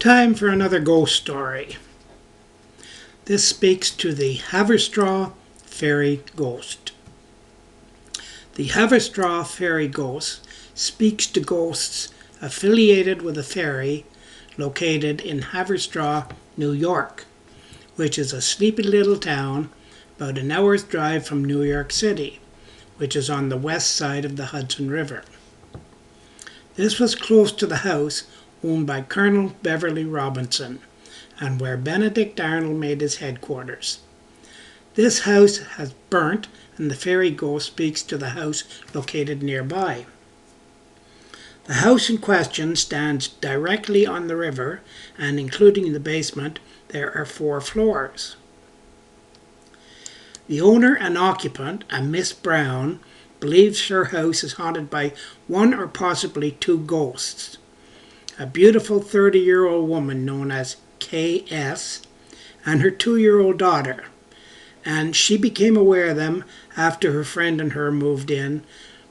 Time for another ghost story. This speaks to the Havershaw Ferry Ghost. The Havershaw Ferry Ghost speaks to ghosts affiliated with a ferry located in Havershaw, New York, which is a sleepy little town about an hour's drive from New York City, which is on the west side of the Hudson River. This was close to the house owned by Colonel Beverly Robinson, and where Benedict Arnold made his headquarters. This house has burnt, and the ferry ghost speaks to the house located nearby. The house in question stands directly on the river, and including the basement, there are 4 floors. The owner and occupant, a Miss Brown, believes her house is haunted by 1 or possibly 2 ghosts. A beautiful 30-year-old woman known as K.S. and her 2-year-old daughter, and she became aware of them after her friend and her moved in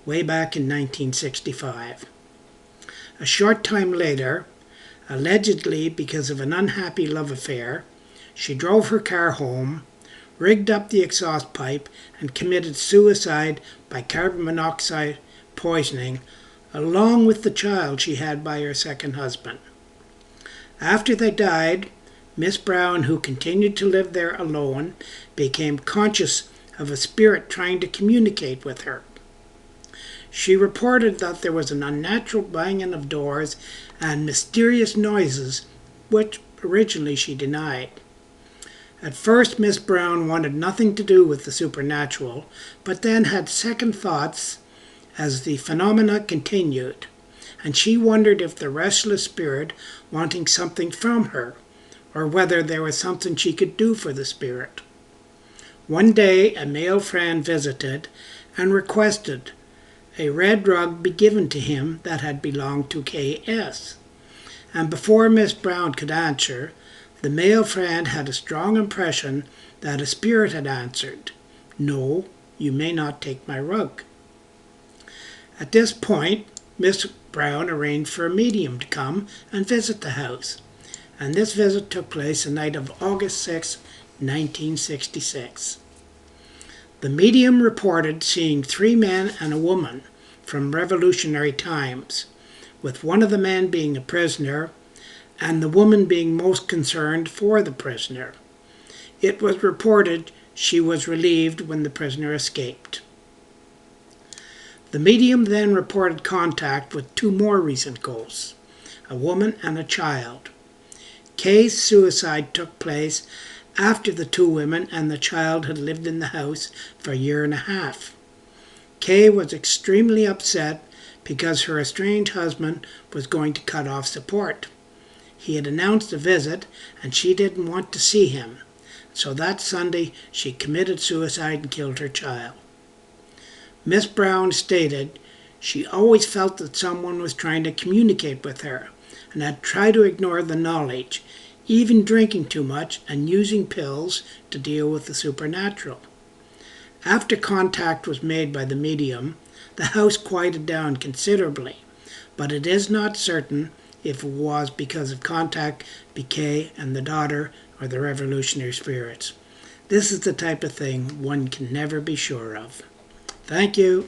way back in 1965. A short time later, allegedly because of an unhappy love affair, she drove her car home, rigged up the exhaust pipe, and committed suicide by carbon monoxide poisoning, along with the child she had by her second husband. After they died, Miss Brown, who continued to live there alone, became conscious of a spirit trying to communicate with her. She reported that there was an unnatural banging of doors and mysterious noises, which originally she denied. At first, Miss Brown wanted nothing to do with the supernatural, but then had second thoughts as the phenomena continued, and she wondered if the restless spirit wanting something from her, or whether there was something she could do for the spirit. One day, a male friend visited and requested a red rug be given to him that had belonged to K.S. And before Miss Brown could answer, the male friend had a strong impression that a spirit had answered, "No, you may not take my rug." At this point, Miss Brown arranged for a medium to come and visit the house, and this visit took place the night of August 6, 1966. The medium reported seeing 3 men and a woman from Revolutionary times, with one of the men being a prisoner and the woman being most concerned for the prisoner. It was reported she was relieved when the prisoner escaped. The medium then reported contact with 2 more recent ghosts, a woman and a child. Kay's suicide took place after the 2 women and the child had lived in the house for a year and a half. Kay was extremely upset because her estranged husband was going to cut off support. He had announced a visit and she didn't want to see him, so that Sunday she committed suicide and killed her child. Miss Brown stated she always felt that someone was trying to communicate with her and had tried to ignore the knowledge, even drinking too much and using pills to deal with the supernatural. After contact was made by the medium, the house quieted down considerably, but it is not certain if it was because of contact with Kay and the daughter or the revolutionary spirits. This is the type of thing one can never be sure of. Thank you.